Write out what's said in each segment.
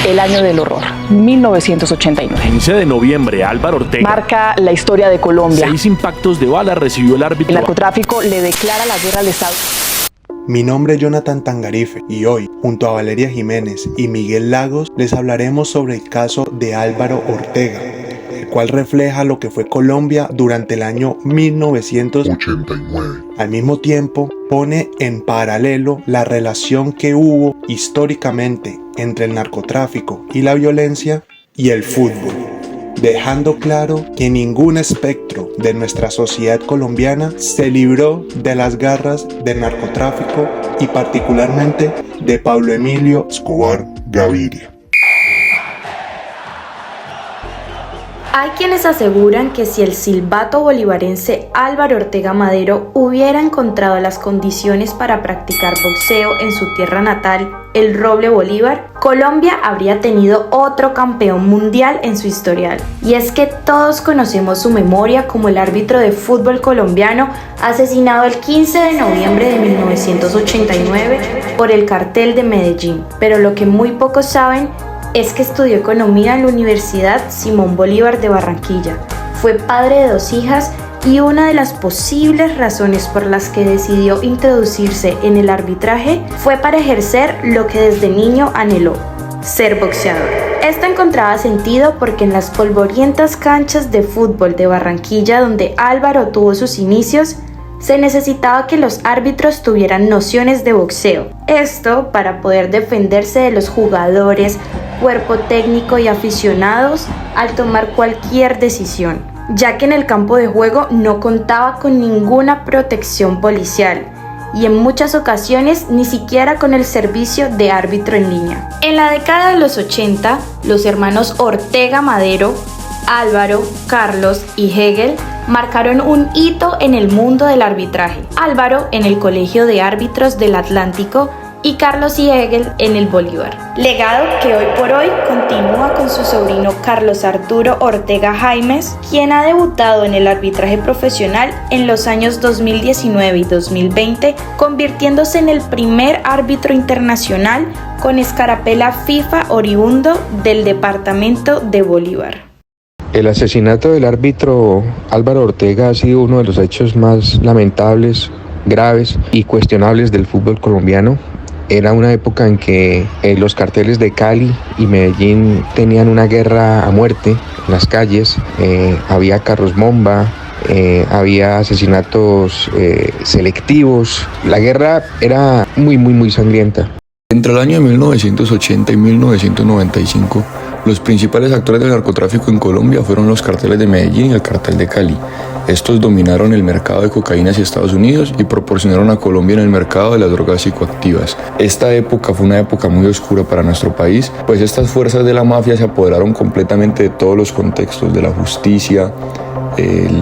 el año del horror, 1989. 15 de noviembre, Álvaro Ortega. Marca la historia de Colombia. 6 impactos de bala recibió el árbitro. El narcotráfico le declara la guerra al Estado. Mi nombre es Jonathan Tangarife y hoy, junto a Valeria Jiménez y Miguel Lagos, les hablaremos sobre el caso de Álvaro Ortega, el cual refleja lo que fue Colombia durante el año 1989. Al mismo tiempo, pone en paralelo la relación que hubo históricamente entre el narcotráfico y la violencia y el fútbol, dejando claro que ningún espectro de nuestra sociedad colombiana se libró de las garras del narcotráfico y particularmente de Pablo Emilio Escobar Gaviria. Hay quienes aseguran que si el silbato bolivarense Álvaro Ortega Madero hubiera encontrado las condiciones para practicar boxeo en su tierra natal, el Roble Bolívar, Colombia habría tenido otro campeón mundial en su historial. Y es que todos conocemos su memoria como el árbitro de fútbol colombiano asesinado el 15 de noviembre de 1989 por el Cartel de Medellín. Pero lo que muy pocos saben es que estudió economía en la Universidad Simón Bolívar de Barranquilla. Fue padre de 2 hijas y una de las posibles razones por las que decidió introducirse en el arbitraje fue para ejercer lo que desde niño anheló: ser boxeador. Esto encontraba sentido porque en las polvorientas canchas de fútbol de Barranquilla, donde Álvaro tuvo sus inicios, se necesitaba que los árbitros tuvieran nociones de boxeo. Esto para poder defenderse de los jugadores, cuerpo técnico y aficionados al tomar cualquier decisión, ya que en el campo de juego no contaba con ninguna protección policial y en muchas ocasiones ni siquiera con el servicio de árbitro en línea. En la década de los 80, los hermanos Ortega Madero, Álvaro, Carlos y Hegel marcaron un hito en el mundo del arbitraje. Álvaro en el Colegio de Árbitros del Atlántico y Carlos y Hegel en el Bolívar. Legado que hoy por hoy continúa con su sobrino Carlos Arturo Ortega Jaimes, quien ha debutado en el arbitraje profesional en los años 2019 y 2020, convirtiéndose en el primer árbitro internacional con escarapela FIFA oriundo del departamento de Bolívar. El asesinato del árbitro Álvaro Ortega ha sido uno de los hechos más lamentables, graves y cuestionables del fútbol colombiano. Era una época en que los carteles de Cali y Medellín tenían una guerra a muerte en las calles. Había carros bomba, había asesinatos selectivos. La guerra era muy sangrienta. Entre el año 1980 y 1995, los principales actores del narcotráfico en Colombia fueron los carteles de Medellín y el cartel de Cali. Estos dominaron el mercado de cocaína hacia Estados Unidos y proporcionaron a Colombia en el mercado de las drogas psicoactivas. Esta época fue una época muy oscura para nuestro país, pues estas fuerzas de la mafia se apoderaron completamente de todos los contextos, de la justicia,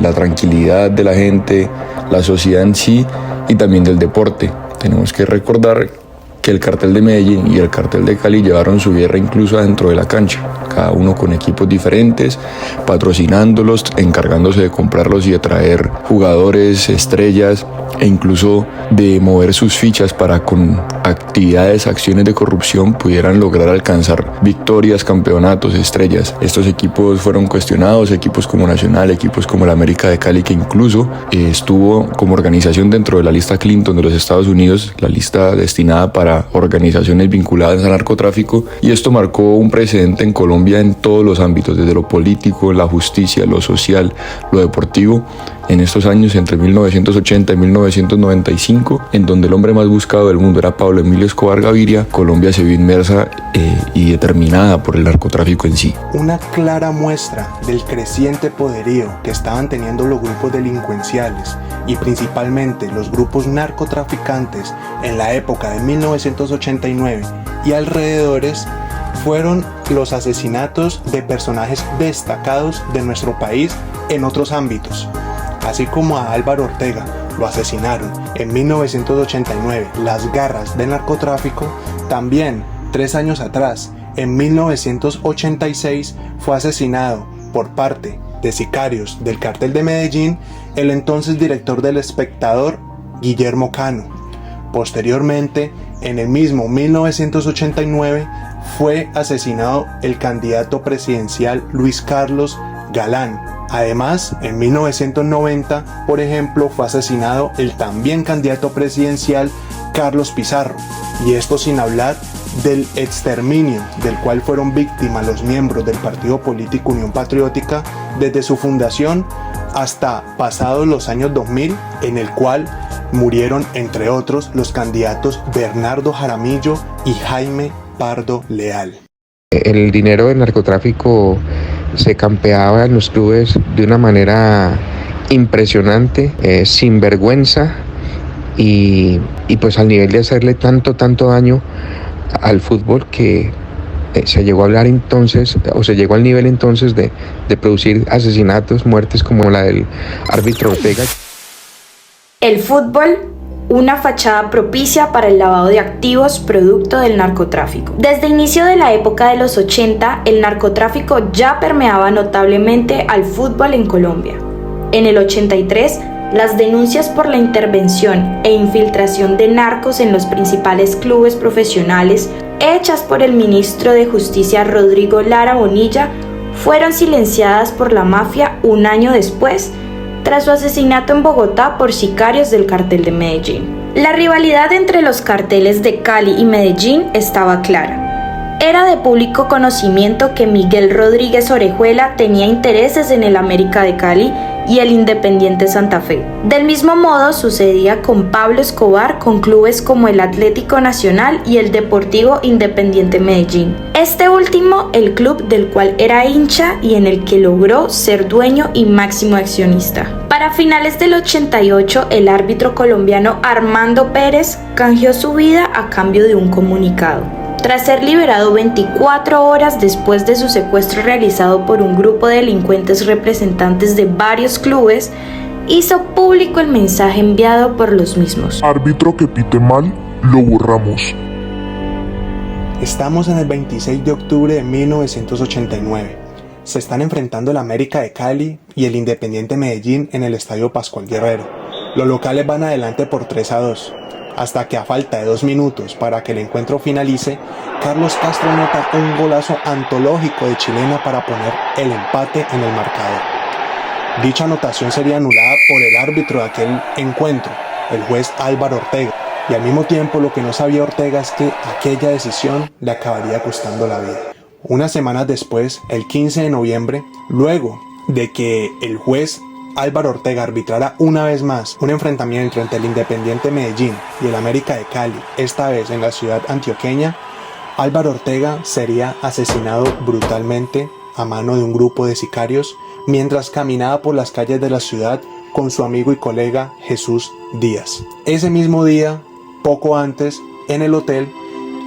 la tranquilidad de la gente, la sociedad en sí y también del deporte. Tenemos que recordar que el cartel de Medellín y el cartel de Cali llevaron su guerra incluso adentro de la cancha, cada uno con equipos diferentes, patrocinándolos, encargándose de comprarlos y de traer jugadores, estrellas e incluso de mover sus fichas para con actividades, acciones de corrupción pudieran lograr alcanzar victorias, campeonatos, estrellas. Estos equipos fueron cuestionados, equipos como Nacional, equipos como el América de Cali, que incluso estuvo como organización dentro de la lista Clinton de los Estados Unidos, la lista destinada para organizaciones vinculadas al narcotráfico, y esto marcó un precedente en Colombia en todos los ámbitos, desde lo político, la justicia, lo social, lo deportivo. En estos años, entre 1980 y 1995, en donde el hombre más buscado del mundo era Pablo Emilio Escobar Gaviria, Colombia se vio inmersa y determinada por el narcotráfico en sí. Una clara muestra del creciente poderío que estaban teniendo los grupos delincuenciales y principalmente los grupos narcotraficantes en la época de 1989 y alrededores fueron los asesinatos de personajes destacados de nuestro país en otros ámbitos. Así como a Álvaro Ortega lo asesinaron en 1989 las garras del narcotráfico, también 3 años atrás, en 1986, fue asesinado por parte de sicarios del cartel de Medellín el entonces director del Espectador, Guillermo Cano. Posteriormente, en el mismo 1989, fue asesinado el candidato presidencial Luis Carlos Galán. Además, en 1990, por ejemplo, fue asesinado el también candidato presidencial Carlos Pizarro. Y esto sin hablar del exterminio del cual fueron víctimas los miembros del partido político Unión Patriótica desde su fundación hasta pasados los años 2000, en el cual murieron, entre otros, los candidatos Bernardo Jaramillo y Jaime Pardo Leal. El dinero del narcotráfico se campeaba en los clubes de una manera impresionante, sin vergüenza y pues al nivel de hacerle tanto daño al fútbol que se llegó a hablar entonces, o se llegó al nivel entonces de producir asesinatos, muertes como la del árbitro Ortega. El fútbol, una fachada propicia para el lavado de activos producto del narcotráfico. Desde inicio de la época de los 80, el narcotráfico ya permeaba notablemente al fútbol en Colombia. En el 83, las denuncias por la intervención e infiltración de narcos en los principales clubes profesionales, hechas por el ministro de Justicia Rodrigo Lara Bonilla, fueron silenciadas por la mafia un año después, tras su asesinato en Bogotá por sicarios del cartel de Medellín. La rivalidad entre los carteles de Cali y Medellín estaba clara. Era de público conocimiento que Miguel Rodríguez Orejuela tenía intereses en el América de Cali y el Independiente Santa Fe. Del mismo modo sucedía con Pablo Escobar con clubes como el Atlético Nacional y el Deportivo Independiente Medellín. Este último, el club del cual era hincha y en el que logró ser dueño y máximo accionista. Para finales del 88, el árbitro colombiano Armando Pérez canjeó su vida a cambio de un comunicado. Tras ser liberado 24 horas después de su secuestro realizado por un grupo de delincuentes representantes de varios clubes, hizo público el mensaje enviado por los mismos. Árbitro que pite mal, lo borramos. Estamos en el 26 de octubre de 1989. Se están enfrentando el América de Cali y el Independiente Medellín en el Estadio Pascual Guerrero. Los locales van adelante por 3-2. Hasta que a falta de 2 minutos para que el encuentro finalice, Carlos Castro anota un golazo antológico de chilena para poner el empate en el marcador. Dicha anotación sería anulada por el árbitro de aquel encuentro, el juez Álvaro Ortega, y al mismo tiempo lo que no sabía Ortega es que aquella decisión le acabaría costando la vida. Unas semanas después, el 15 de noviembre, luego de que el juez Álvaro Ortega arbitrara una vez más un enfrentamiento entre el Independiente Medellín y el América de Cali, esta vez en la ciudad antioqueña, Álvaro Ortega sería asesinado brutalmente a mano de un grupo de sicarios mientras caminaba por las calles de la ciudad con su amigo y colega Jesús Díaz. Ese mismo día, poco antes, en el hotel,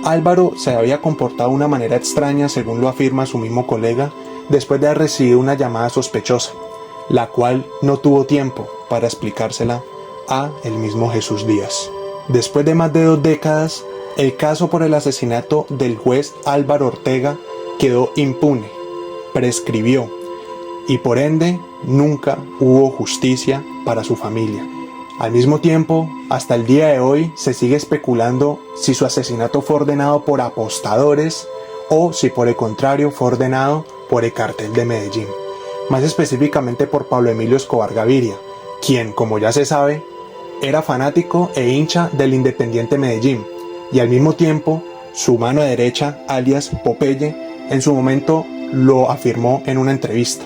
Álvaro se había comportado de una manera extraña, según lo afirma su mismo colega, después de haber recibido una llamada sospechosa, la cual no tuvo tiempo para explicársela a el mismo Jesús Díaz. Después de más de 2 décadas, el caso por el asesinato del juez Álvaro Ortega quedó impune, prescribió y por ende nunca hubo justicia para su familia. Al mismo tiempo, hasta el día de hoy se sigue especulando si su asesinato fue ordenado por apostadores o si por el contrario fue ordenado por el cartel de Medellín. Más específicamente por Pablo Emilio Escobar Gaviria, quien, como ya se sabe, era fanático e hincha del Independiente Medellín, y al mismo tiempo su mano derecha, alias Popeye, en su momento lo afirmó en una entrevista.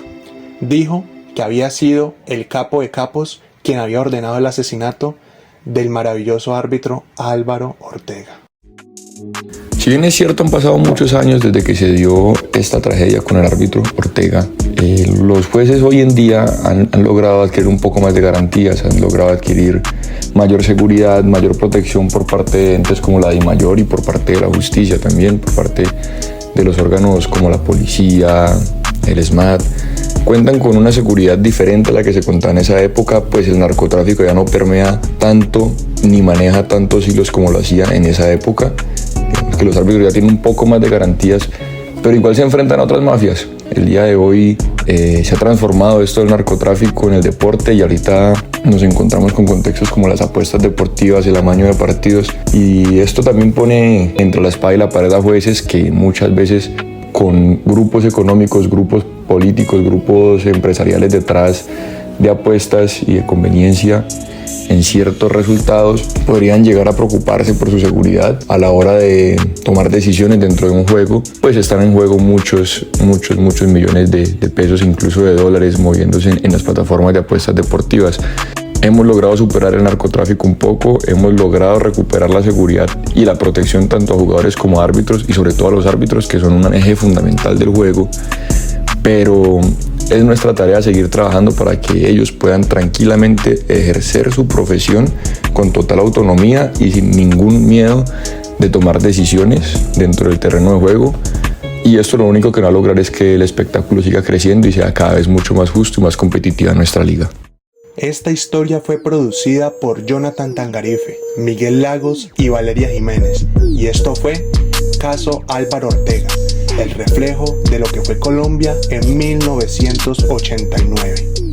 Dijo que había sido el capo de capos quien había ordenado el asesinato del maravilloso árbitro Álvaro Ortega. Si bien es cierto, han pasado muchos años desde que se dio esta tragedia con el árbitro Ortega, los jueces hoy en día han logrado adquirir un poco más de garantías, han logrado adquirir mayor seguridad, mayor protección por parte de entes como la DIMAYOR y por parte de la justicia también, por parte de los órganos como la policía, el SMAT. Cuentan con una seguridad diferente a la que se contaba en esa época, pues el narcotráfico ya no permea tanto ni maneja tantos hilos como lo hacía en esa época. Que los árbitros ya tienen un poco más de garantías, pero igual se enfrentan a otras mafias. El día de hoy se ha transformado esto del narcotráfico en el deporte y ahorita nos encontramos con contextos como las apuestas deportivas, el amaño de partidos, y esto también pone entre la espada y la pared a jueces que muchas veces con grupos económicos, grupos políticos, grupos empresariales detrás de apuestas y de conveniencia en ciertos resultados podrían llegar a preocuparse por su seguridad a la hora de tomar decisiones dentro de un juego, pues están en juego muchos millones de pesos, incluso de dólares, moviéndose en las plataformas de apuestas deportivas. Hemos logrado superar el narcotráfico un poco, hemos logrado recuperar la seguridad y la protección tanto a jugadores como a árbitros y sobre todo a los árbitros, que son un eje fundamental del juego, pero es nuestra tarea seguir trabajando para que ellos puedan tranquilamente ejercer su profesión con total autonomía y sin ningún miedo de tomar decisiones dentro del terreno de juego. Y esto lo único que va a lograr es que el espectáculo siga creciendo y sea cada vez mucho más justo y más competitiva nuestra liga. Esta historia fue producida por Jonathan Tangarife, Miguel Lagos y Valeria Jiménez, y esto fue Caso Álvaro Ortega, el reflejo de lo que fue Colombia en 1989.